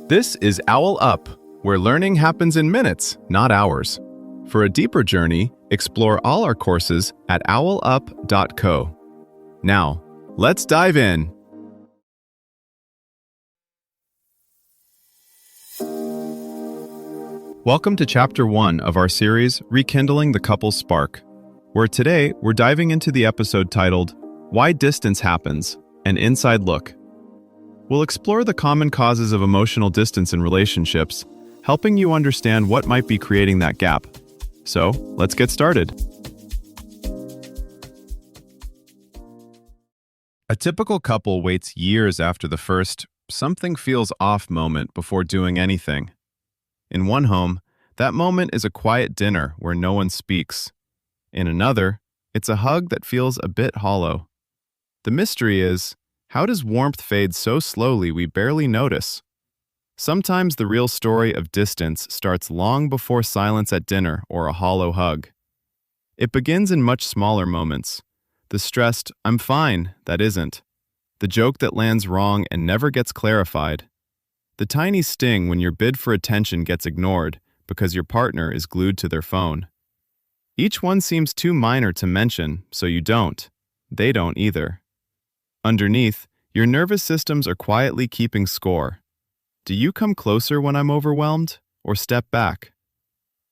This is OwlUp, where learning happens in minutes, not hours. For a deeper journey, explore all our courses at owlup.co. Now, let's dive in. Welcome to Chapter 1 of our series, Rekindling the Couple's Spark, where today we're diving into the episode titled, Why Distance Happens, an Inside Look. We'll explore the common causes of emotional distance in relationships, helping you understand what might be creating that gap. So, let's get started. A typical couple waits years after the first something feels off moment before doing anything. In one home, that moment is a quiet dinner where no one speaks. In another, it's a hug that feels a bit hollow. The mystery is, how does warmth fade so slowly we barely notice? Sometimes the real story of distance starts long before silence at dinner or a hollow hug. It begins in much smaller moments. The stressed, "I'm fine," that isn't. The joke that lands wrong and never gets clarified. The tiny sting when your bid for attention gets ignored because your partner is glued to their phone. Each one seems too minor to mention, so you don't. They don't either. Underneath, your nervous systems are quietly keeping score. Do you come closer when I'm overwhelmed, or step back?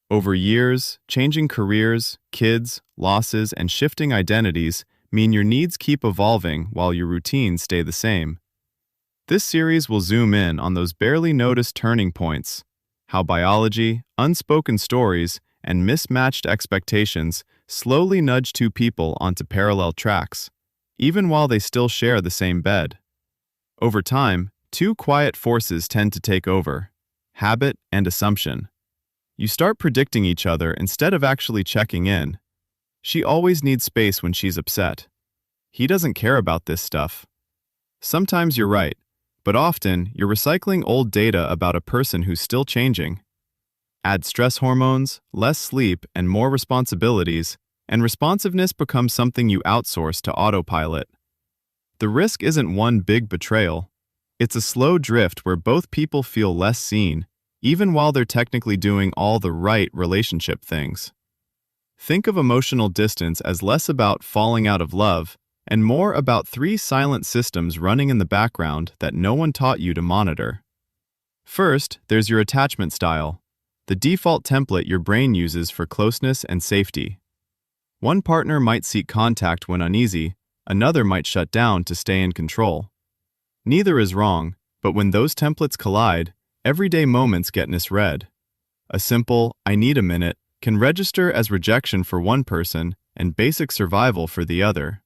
Over years, changing careers, kids, losses, and shifting identities mean your needs keep evolving while your routines stay the same. This series will zoom in on those barely noticed turning points, how biology, unspoken stories, and mismatched expectations slowly nudge two people onto parallel tracks, even while they still share the same bed. Over time, two quiet forces tend to take over: habit and assumption. You start predicting each other instead of actually checking in. She always needs space when she's upset. He doesn't care about this stuff. Sometimes you're right, but often you're recycling old data about a person who's still changing. Add stress hormones, less sleep, and more responsibilities, and responsiveness becomes something you outsource to autopilot. The risk isn't one big betrayal. It's a slow drift where both people feel less seen, even while they're technically doing all the right relationship things. Think of emotional distance as less about falling out of love and more about three silent systems running in the background that no one taught you to monitor. First, there's your attachment style, the default template your brain uses for closeness and safety. One partner might seek contact when uneasy, another might shut down to stay in control. Neither is wrong, but when those templates collide, everyday moments get misread. A simple, "I need a minute," can register as rejection for one person and basic survival for the other.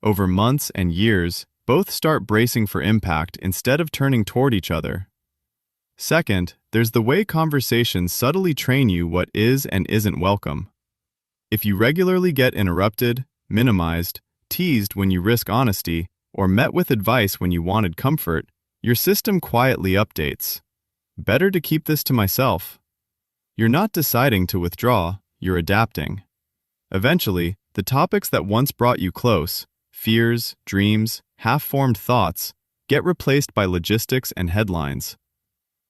Over months and years, both start bracing for impact instead of turning toward each other. Second, there's the way conversations subtly train you what is and isn't welcome. If you regularly get interrupted, minimized, teased when you risk honesty, or met with advice when you wanted comfort, your system quietly updates. Better to keep this to myself. You're not deciding to withdraw, you're adapting. Eventually, the topics that once brought you close, fears, dreams, half-formed thoughts, get replaced by logistics and headlines.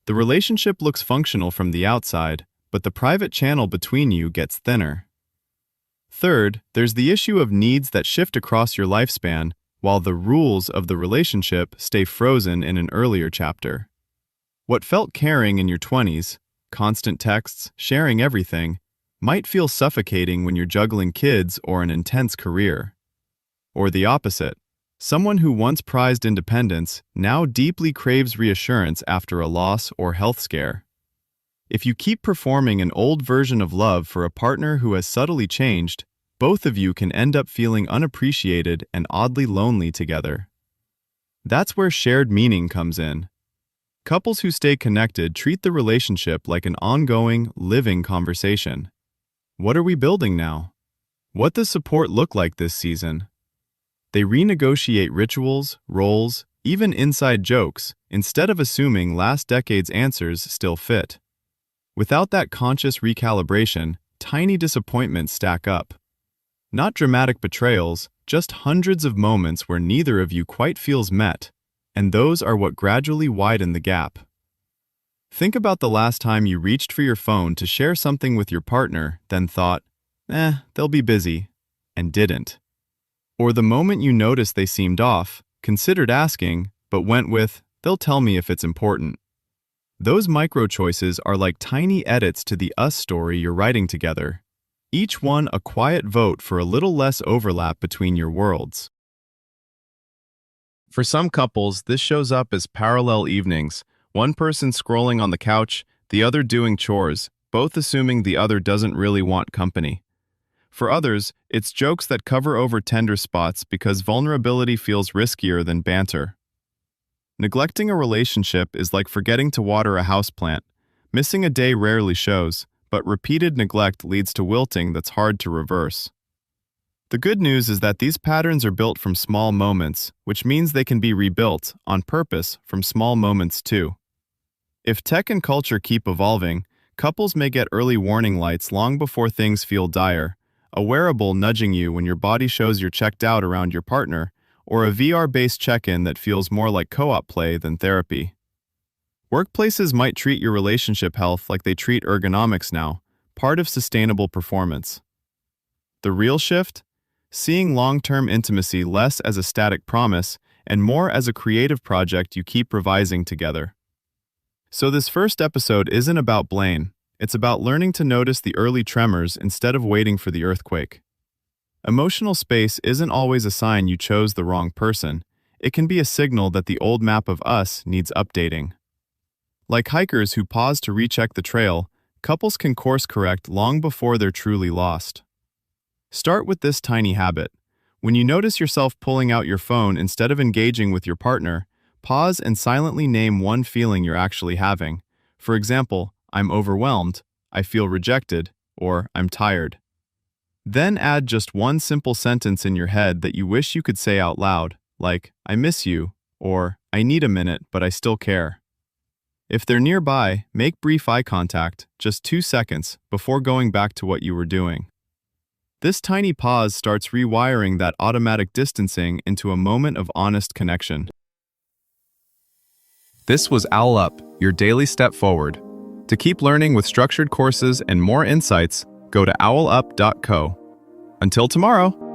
The relationship looks functional from the outside, but the private channel between you gets thinner. Third, there's the issue of needs that shift across your lifespan, while the rules of the relationship stay frozen in an earlier chapter. What felt caring in your 20s, constant texts, sharing everything, might feel suffocating when you're juggling kids or an intense career. Or the opposite, someone who once prized independence now deeply craves reassurance after a loss or health scare. If you keep performing an old version of love for a partner who has subtly changed, both of you can end up feeling unappreciated and oddly lonely together. That's where shared meaning comes in. Couples who stay connected treat the relationship like an ongoing, living conversation. What are we building now? What does support look like this season? They renegotiate rituals, roles, even inside jokes, instead of assuming last decade's answers still fit. Without that conscious recalibration, tiny disappointments stack up. Not dramatic betrayals, just hundreds of moments where neither of you quite feels met, and those are what gradually widen the gap. Think about the last time you reached for your phone to share something with your partner, then thought, they'll be busy, and didn't. Or the moment you noticed they seemed off, considered asking, but went with, they'll tell me if it's important. Those micro choices are like tiny edits to the us story you're writing together, each one a quiet vote for a little less overlap between your worlds. For some couples, this shows up as parallel evenings, one person scrolling on the couch, the other doing chores, both assuming the other doesn't really want company. For others, it's jokes that cover over tender spots because vulnerability feels riskier than banter. Neglecting a relationship is like forgetting to water a houseplant. Missing a day rarely shows, but repeated neglect leads to wilting that's hard to reverse. The good news is that these patterns are built from small moments, which means they can be rebuilt, on purpose, from small moments too. If tech and culture keep evolving, couples may get early warning lights long before things feel dire, a wearable nudging you when your body shows you're checked out around your partner, or a VR-based check-in that feels more like co-op play than therapy. Workplaces might treat your relationship health like they treat ergonomics now, part of sustainable performance. The real shift? Seeing long-term intimacy less as a static promise and more as a creative project you keep revising together. So this first episode isn't about blame, it's about learning to notice the early tremors instead of waiting for the earthquake. Emotional space isn't always a sign you chose the wrong person. It can be a signal that the old map of us needs updating. Like hikers who pause to recheck the trail, couples can course correct long before they're truly lost. Start with this tiny habit. When you notice yourself pulling out your phone instead of engaging with your partner, pause and silently name one feeling you're actually having. For example, I'm overwhelmed, I feel rejected, or I'm tired. Then add just one simple sentence in your head that you wish you could say out loud, like, I miss you, or I need a minute, but I still care. If they're nearby, make brief eye contact, just 2 seconds, before going back to what you were doing. This tiny pause starts rewiring that automatic distancing into a moment of honest connection. This was OwlUp, your daily step forward. To keep learning with structured courses and more insights, go to owlup.co. Until tomorrow!